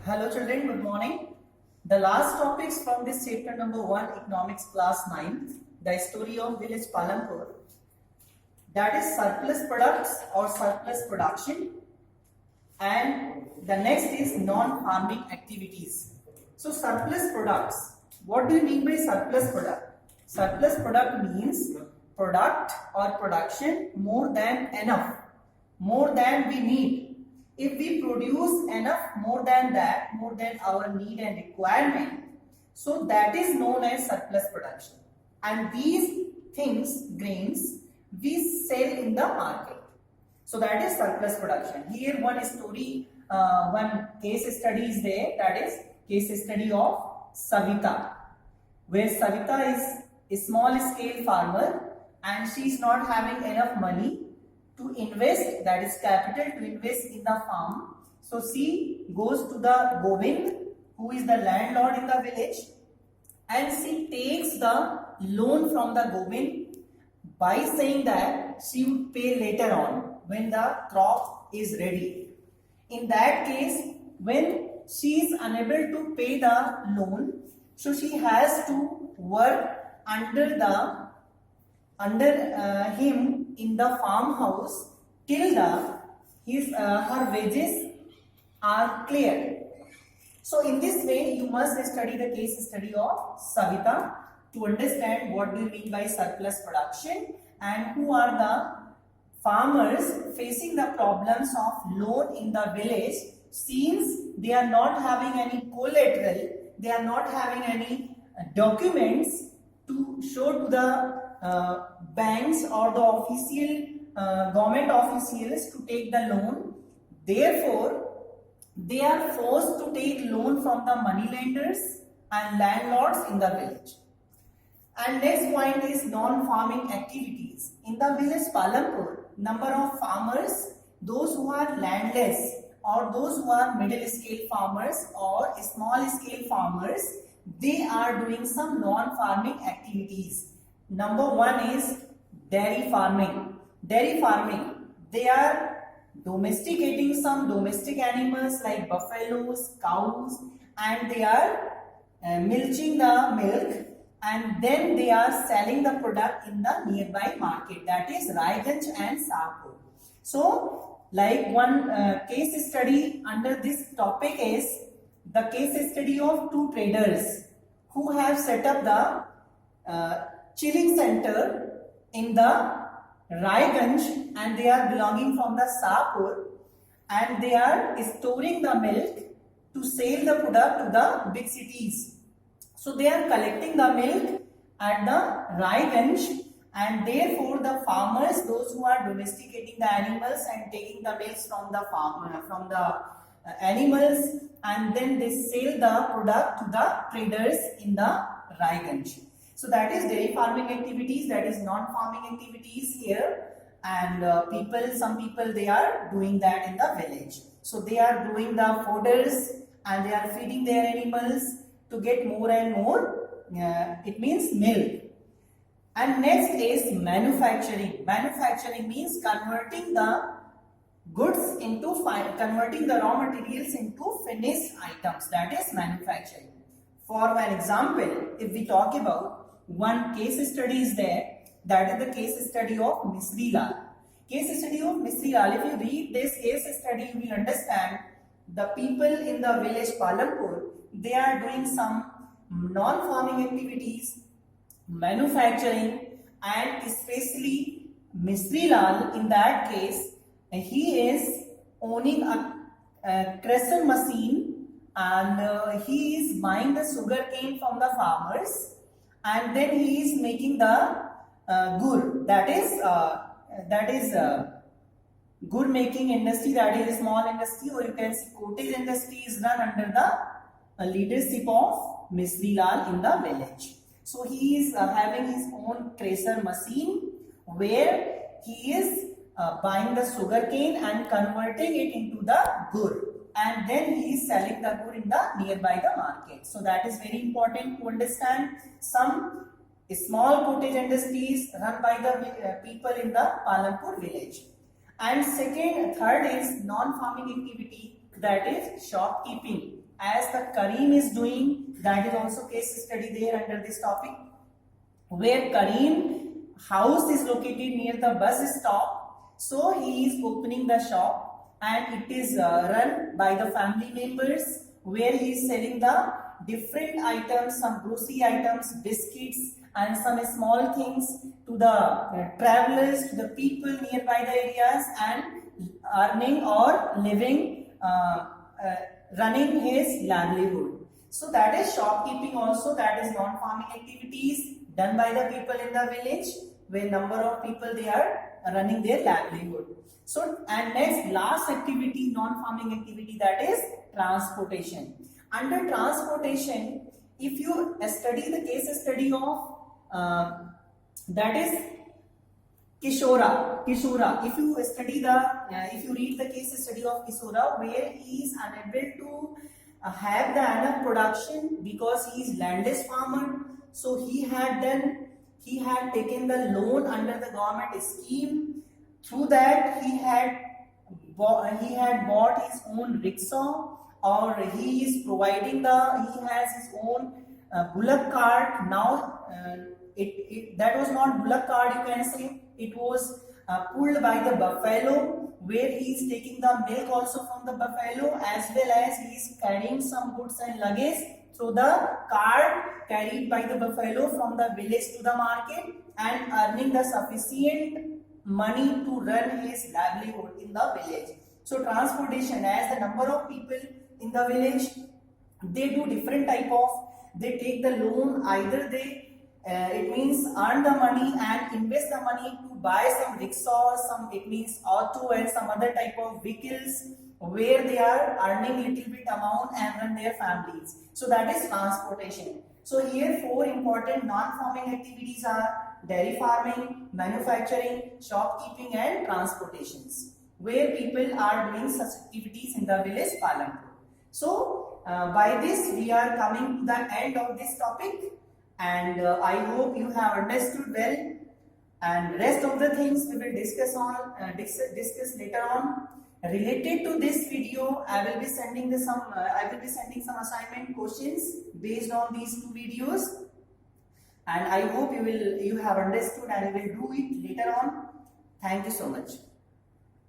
Hello children, good morning. The last topics from this chapter number 1, economics class 9, the story of village Palampur, that is surplus products or surplus production, and the next is non-farming activities. So surplus products, what do you mean by surplus product? Surplus product means product or production more than enough, more than we need. If we produce enough more than that, more than our need and requirement, so that is known as surplus production. And these things, grains, we sell in the market. So that is surplus production. Here one story, one case study is there, that is case study of Savita, where Savita is a small scale farmer and she is not having enough money to invest, that is capital to invest in the farm. So she goes to the Govind, who is the landlord in the village, and she takes the loan from the Govind by saying that she would pay later on when the crop is ready. In that case, when she is unable to pay the loan, so she has to work under him in the farmhouse till her wages are clear. So in this way, you must study the case study of Savita to understand what do you mean by surplus production and who are the farmers facing the problems of loan in the village, since they are not having any collateral, they are not having any documents to show to the banks or the official government officials to take the loan. Therefore, they are forced to take loan from the money lenders and landlords in the village. And next point is non-farming activities. In the village Palampur, number of farmers, those who are landless or those who are middle scale farmers or small scale farmers, they are doing some non-farming activities. Number one is dairy farming. Dairy farming, they are domesticating some domestic animals like buffaloes, cows, and they are milking the milk, and then they are selling the product in the nearby market, that is Raiganj and Sahapur. So, like one case study under this topic is the case study of two traders who have set up the chilling center in the Raiganj, and they are belonging from the Sahapur, and they are storing the milk to sell the product to the big cities. So they are collecting the milk at the Raiganj, and therefore the farmers, those who are domesticating the animals and taking the milk from the farm, from the animals, and then they sell the product to the traders in the Raiganj. So that is dairy farming activities, that is non-farming activities here, and some people they are doing that in the village. So they are doing the fodders and they are feeding their animals to get more and more, it means milk. And next is manufacturing. Manufacturing means converting the goods into, converting the raw materials into finished items, that is manufacturing. For an example, if we talk about one case study is there, that is the case study of Misri Lal. Case study of Misri Lal, if you read this case study, you will understand the people in the village Palampur, they are doing some non-farming activities, manufacturing, and especially Misri Lal, in that case, he is owning a crusher machine, and he is buying the sugar cane from the farmers, and then he is making the gur, that is gur making industry, that is a small industry, or you can say cottage industry is run under the leadership of Misri Lal in the village. So he is having his own crusher machine where he is buying the sugar cane and converting it into the gur, and then he is selling the gur in the nearby the market. So that is very important to understand. Some small cottage industries run by the people in the Palampur village. And third is non-farming activity, that is shopkeeping. as the Karim is doing. That is also case study there under this topic, where Karim house is located near the bus stop. So he is opening the shop and it is run by the family members, where he is selling the different items, some grocery items, biscuits and some small things to the travelers, to the people nearby the areas, and earning or living, running his livelihood. So that is shopkeeping also, that is non-farming activities done by the people in the village, where number of people they are running their livelihood. So, and next last activity, non-farming activity, that is transportation. Under transportation, if you study the case study of that is Kishora. If you study if you read the case study of Kishora, where he is unable to have the enough production because he is landless farmer, so he had taken the loan under the government scheme. Through that, he had bought his own rickshaw, or he is providing he has his own bullock cart. Now that was not bullock cart, you can say, it was pulled by the buffalo, where he is taking the milk also from the buffalo, as well as he is carrying some goods and luggage through the cart carried by the buffalo from the village to the market, and earning the sufficient money to run his livelihood in the village. So transportation, as the number of people in the village, they do different type of, they take the loan, either they it means earn the money and invest the money to buy some rickshaws, it means auto and some other type of vehicles, where they are earning little bit amount and run their families. So that is transportation. So here 4 important non-farming activities are dairy farming, manufacturing, shopkeeping and transportations, where people are doing such activities in the village Palampur. So by this we are coming to the end of this topic, and I hope you have understood well, and rest of the things we will discuss later on. Related to this video, I will be sending some assignment questions based on these 2 videos, and I hope you have understood and will do it later on. Thank you so much.